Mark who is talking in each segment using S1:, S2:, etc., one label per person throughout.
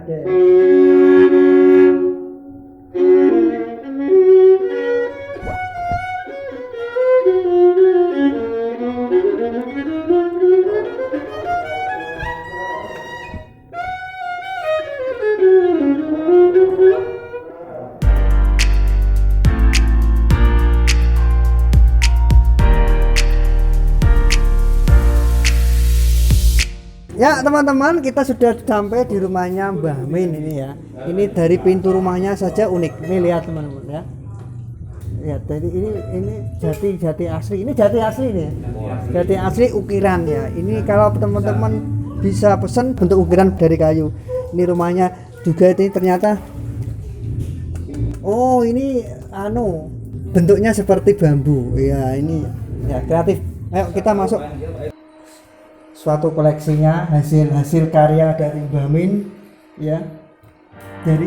S1: ada. Ya teman-teman, kita sudah sampai di rumahnya Mbah Min ini ya. Ini dari pintu rumahnya saja unik. Ini lihat teman-teman ya. Ya, jadi ini jati asli. Ini jati asli nih. Jati asli ukiran ya. Ini kalau teman-teman bisa pesan bentuk ukiran dari kayu. Ini rumahnya juga ini ternyata. Oh, ini bentuknya seperti bambu. Ya, ini ya kreatif. Ayo kita masuk. Suatu koleksinya hasil karya dari Mbah Min ya, dari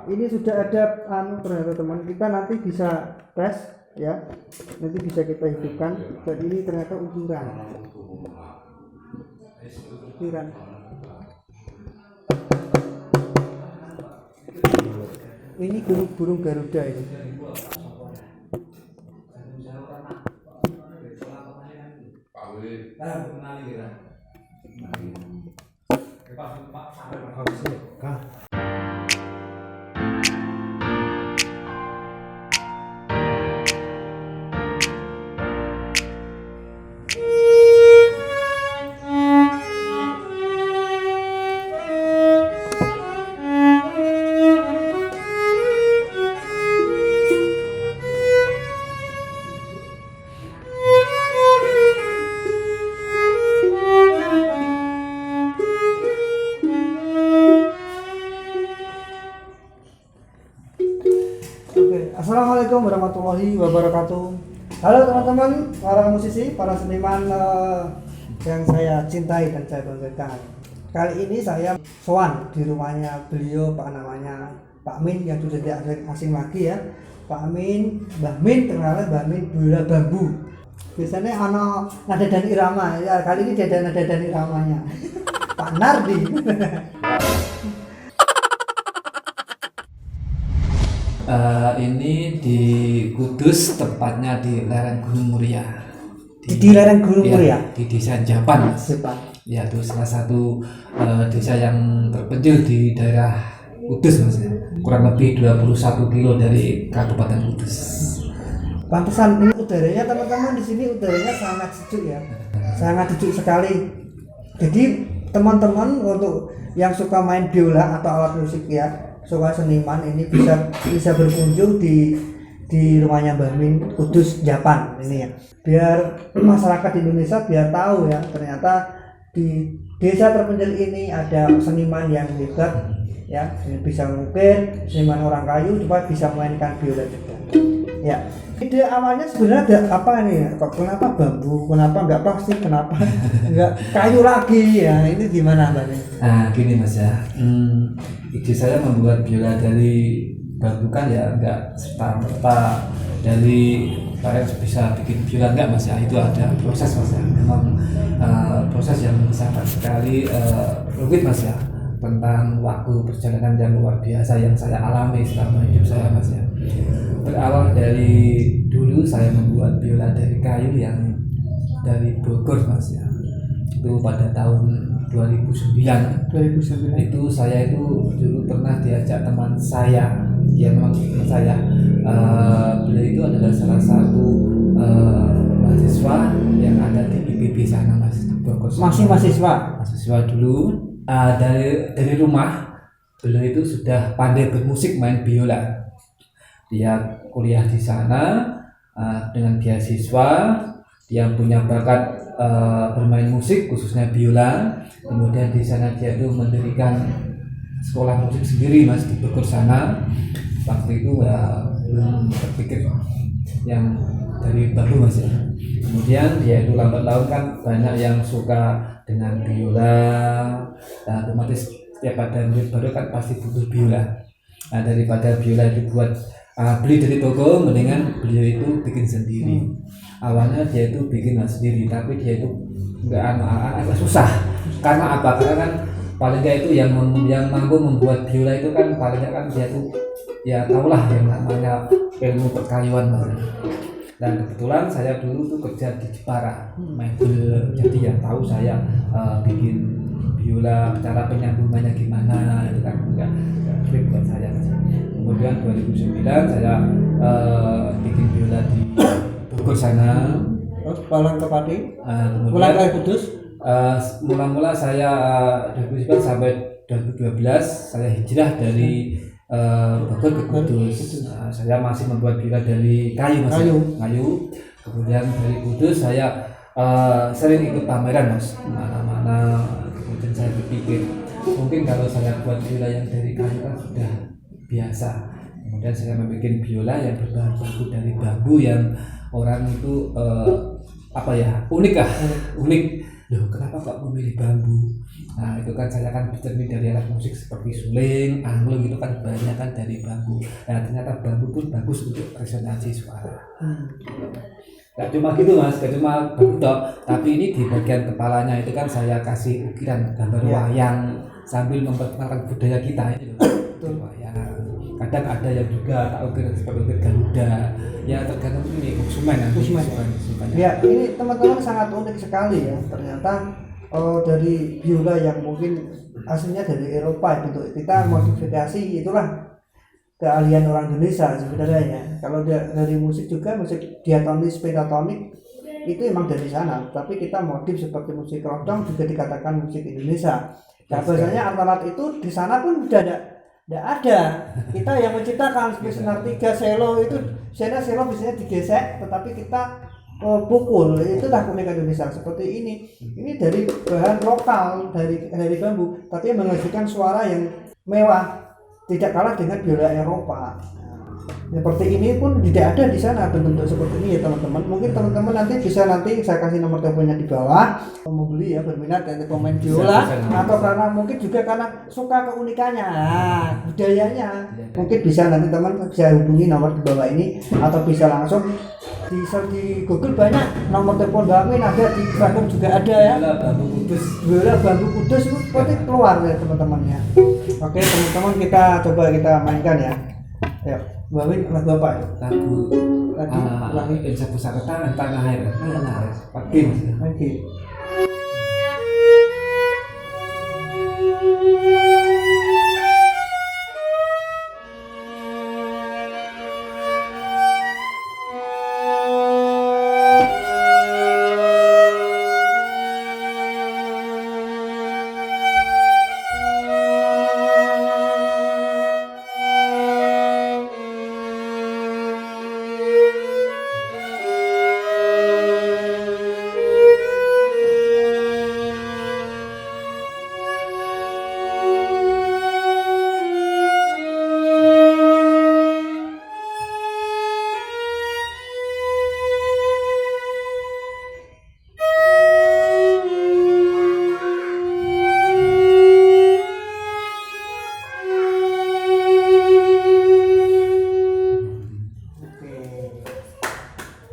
S1: ini sudah ada ternyata teman kita nanti bisa tes ya, nanti bisa kita hidupkan. Dan ini ternyata ukiran ini burung Garuda ini. Assalamualaikum warahmatullahi wabarakatuh. Halo teman-teman, para musisi, para seniman yang saya cintai dan saya banggakan. Kali ini saya sowan di rumahnya beliau, namanya Pak Min yang sudah tidak asing lagi ya. Pak Min, Mbah Min, terkenal Mbah Min biola bambu. Biasanya ada nada dan irama. Ya, kali ini ada nada dan iramanya. Pak Nardi.
S2: Ini di Kudus, tepatnya di lereng Gunung Muria.
S1: Di lereng Gunung Muria?
S2: Di desa Japan. Ya, itu salah satu desa yang terpencil di daerah Kudus, Mas. Kurang lebih 21 kilo dari Kabupaten Kudus.
S1: Pantesan ini udaranya teman-teman, di sini udaranya sangat sejuk ya. Sangat sejuk sekali. Jadi teman-teman untuk yang suka main biola atau alat musik ya, suka seniman ini bisa berkunjung di rumahnya Mbah Min Kudus Japan ini ya. Biar masyarakat Indonesia biar tahu ya, ternyata di desa terpencil ini ada seniman yang hebat ya, bisa mengukir, seniman orang kayu juga bisa memainkan biola juga. Ya. Ide awalnya sebenarnya ada apa nih? Kenapa bambu? Kenapa enggak plastik? Kenapa enggak kayu lagi ya? Ini gimana Mbak?
S2: Nah, gini Mas ya. Ide saya membuat biola dari bambu kan ya enggak serta-merta dari kayak bisa bikin biola, enggak Mas ya. Itu ada proses Mas ya. Memang proses yang sangat sekali rumit Mas ya. Tentang waktu perjalanan yang luar biasa yang saya alami selama hidup saya Mas ya. Berawal dari dulu saya membuat biola dari kayu yang dari Bogor Mas ya. Itu pada tahun 2009 itu saya dulu pernah diajak teman saya yang memang teman saya, beliau itu adalah salah satu mahasiswa yang ada di IPB sana Mas, di Bogor.
S1: Masih mahasiswa
S2: dulu. Dari rumah beliau itu sudah pandai bermusik, main biola. Dia kuliah di sana dengan beasiswa. Dia punya bakat bermain musik khususnya biola. Kemudian di sana dia itu mendirikan sekolah musik sendiri Mas di Bogor sana. Waktu itu ya belum terpikir yang dari baru Mas ya. Kemudian ya itu lambat laun kan banyak yang suka dengan biola, nah, otomatis setiap ada murid baru kan pasti butuh biola. Nah, daripada biola itu buat beli dari toko, mendingan beliau itu bikin sendiri. Awalnya dia itu bikin sendiri, tapi dia itu agak susah. Karena apa? Karena kan paling nggak itu yang mampu membuat biola itu kan paling nggak kan dia tuh ya tahulah yang namanya ilmu perkayuan. Dan kebetulan saya dulu tuh kerja di Jepara, mebel, jadi yang tahu saya bikin biola, cara penyambungannya gimana, itu kan enggak sulit buat saya. Kemudian 2009 saya bikin biola di Bogor sana.
S1: Terus pulang ke Pati, pulang ke Kudus.
S2: Mula-mula saya 2009 sampai 2012 saya hijrah dari Bogor ke Kudus. Saya masih membuat biola dari kayu. Kemudian dari Kudus saya sering ikut pameran mas, mana-mana. Kemudian saya berpikir mungkin kalau saya buat biola yang dari kayu kan sudah biasa. Kemudian saya membuat biola yang berbahan baku dari bambu yang orang itu unik. Loh, kenapa kok memilih bambu? Nah, itu kan saya kan bercermin dari alat musik seperti suling, angklung, itu kan banyak kan dari bambu. Nah, ternyata bambu pun bagus untuk resonansi suara. Gak cuma gitu mas, gak cuma bambu tapi ini di bagian kepalanya itu kan saya kasih ukiran gambar wayang sambil memperkenalkan budaya kita ini loh. Wayang. Kadang ada yang juga tak ukir seperti ukir Garuda. Ya tergantung ini konsumen.
S1: Ya, ini teman-teman sangat unik sekali ya. Ternyata dari biola yang mungkin aslinya dari Eropa, bentuk kita modifikasi, itulah keahlian orang Indonesia sebenarnya. Kalau dari musik juga, musik diatonis, pentatonik itu emang dari sana, tapi kita modif seperti musik keroncong juga dikatakan musik Indonesia. Nah, biasanya alat itu di sana pun udah tidak ada. Kita yang menciptakan seperti senar 3 selo itu, selo biasanya digesek, tetapi kita pukul. Itulah keunikan Indonesia seperti ini. Ini dari bahan lokal, dari bambu, tapi menghasilkan suara yang mewah, tidak kalah dengan biola Eropa. Seperti ini pun tidak ada di sana bentuk seperti ini ya teman-teman. Mungkin teman-teman nanti saya kasih nomor teleponnya di bawah. Mau beli ya, berminat dan pemain biola, atau karena mungkin juga karena suka keunikannya, budayanya, mungkin bisa nanti teman bisa hubungi nomor di bawah ini, atau bisa langsung di Google banyak nomor telepon Mbak Amin, ada di Instagram juga ada ya. Biola bambu kudus itu seperti keluar ya teman-temannya. Oke teman-teman, kita coba kita mainkan ya. Ayo, Mbak Amin, lagu apa ya?
S2: Lagu Indonesia Pusaka Tanah Air. Oke.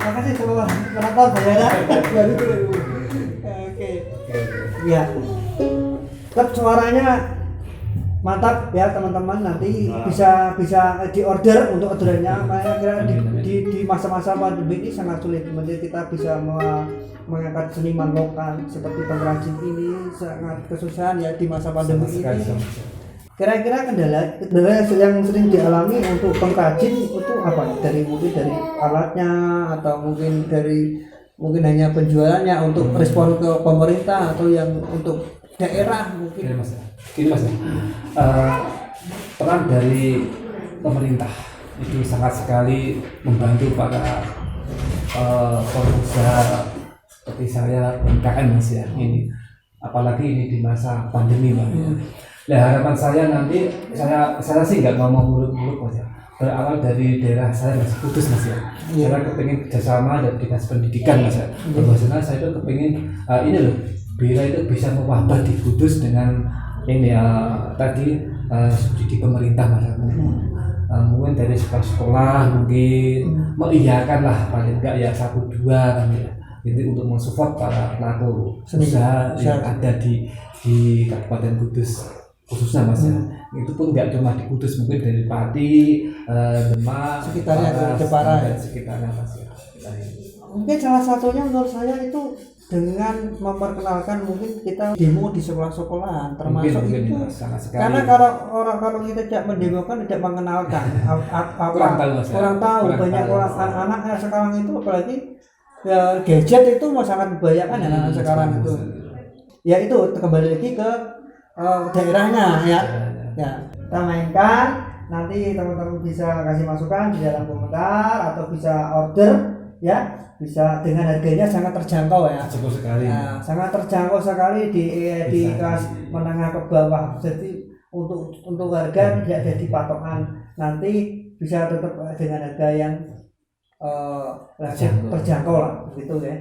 S1: Makasih semua penonton saudara. Oke. Ya. Tetap suaranya mantap ya teman-teman, nanti bisa di order untuk orderannya. Karena di masa-masa pandemi ini sangat sulit, jadi kita bisa mengangkat seniman lokal seperti pengrajin ini sangat kesusahan ya di masa pandemi ini. Kira-kira kendala yang sering dialami untuk pengrajin itu apa? Mungkin dari alatnya, atau mungkin hanya penjualannya, untuk respon ke pemerintah, atau yang untuk daerah mungkin.
S2: Gini mas, peran dari pemerintah itu sangat sekali membantu para pengusaha seperti saya, UMKM mas ya, ini apalagi ini di masa pandemi mas. Nah, harapan saya nanti, saya sih nggak ngomong muluk-muluk mas ya, berawal dari daerah saya Mas, Kudus Mas ya.
S1: Iya.
S2: Saya kepingin kerjasama dan dinas pendidikan Mas ya. Bahwasanya saya itu kepingin ini loh, Biola itu bisa mewabah di Kudus dengan ini tadi subsidi pemerintah Mas. Mungkin dari sekolah mungkin mengiyakan lah paling enggak ya 1-2 kan ya. Ini untuk mensupport para pelaku usaha yang ada di Kabupaten Kudus khususnya Mas ya. Itu pun nggak cuma di Kudus, mungkin dari Pati, Demak,
S1: Sekitarnya, Jepara
S2: dan sekitarnya Mas ya.
S1: Mungkin salah satunya menurut saya itu dengan memperkenalkan mungkin kita demo di sekolah-sekolahan termasuk
S2: mungkin,
S1: itu
S2: ya, sangat sekali.
S1: karena kalau kita tidak mendemokan tidak mengenalkan
S2: Kurang tahu, Mas, ya.
S1: kurang tahu
S2: Kurang
S1: banyak
S2: tahu,
S1: orang
S2: Mas, ya.
S1: anak-anak apalagi itu apalagi ya, gadget itu mau sangat membahayakan anak-anak sekarang itu. Ya itu kembali lagi ke daerahnya ya. Ya, kita mainkan, nanti teman-teman bisa kasih masukan di dalam komentar atau bisa order ya, bisa dengan harganya sangat terjangkau ya.
S2: Cukup sekali.
S1: Nah, sangat terjangkau sekali di kelas menengah ke bawah. Jadi untuk harga tidak jadi patokan, nanti bisa tetap dengan harga yang terjangkau lah gitu ya.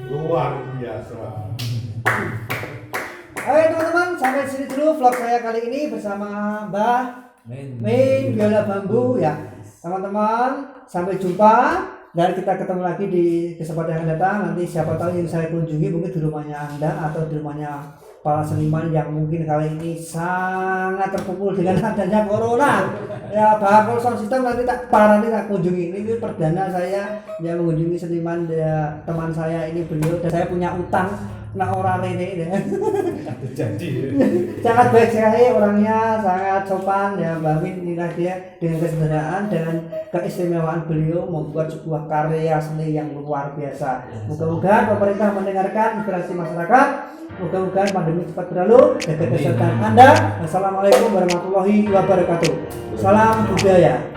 S3: Luar biasa.
S1: Oke teman-teman, sampai sini dulu vlog saya kali ini bersama Mbah Min Biola Bambu ya. Teman-teman, sampai jumpa dan kita ketemu lagi di kesempatan yang akan datang. Nanti siapa tahu yang saya kunjungi mungkin di rumahnya Anda atau di rumahnya para seniman yang mungkin kali ini sangat terpukul dengan adanya corona. Ya, bakal sound system nanti tak kunjungi. Ini perdana saya yang mengunjungi seniman ya, teman saya ini beliau, dan saya punya utang nah orang ini deh.
S2: Jadi
S1: Sangat baik sekali orangnya, sangat sopan ya Mbak Min. Inilah dia dengan kesederhanaan dengan keistimewaan beliau membuat sebuah karya seni yang luar biasa. Mudah-mudahan pemerintah mendengarkan inspirasi masyarakat. Mudah-mudahan pandemi cepat berlalu. Jaga kesehatan Anda. Assalamualaikum warahmatullahi wabarakatuh. Salam budaya.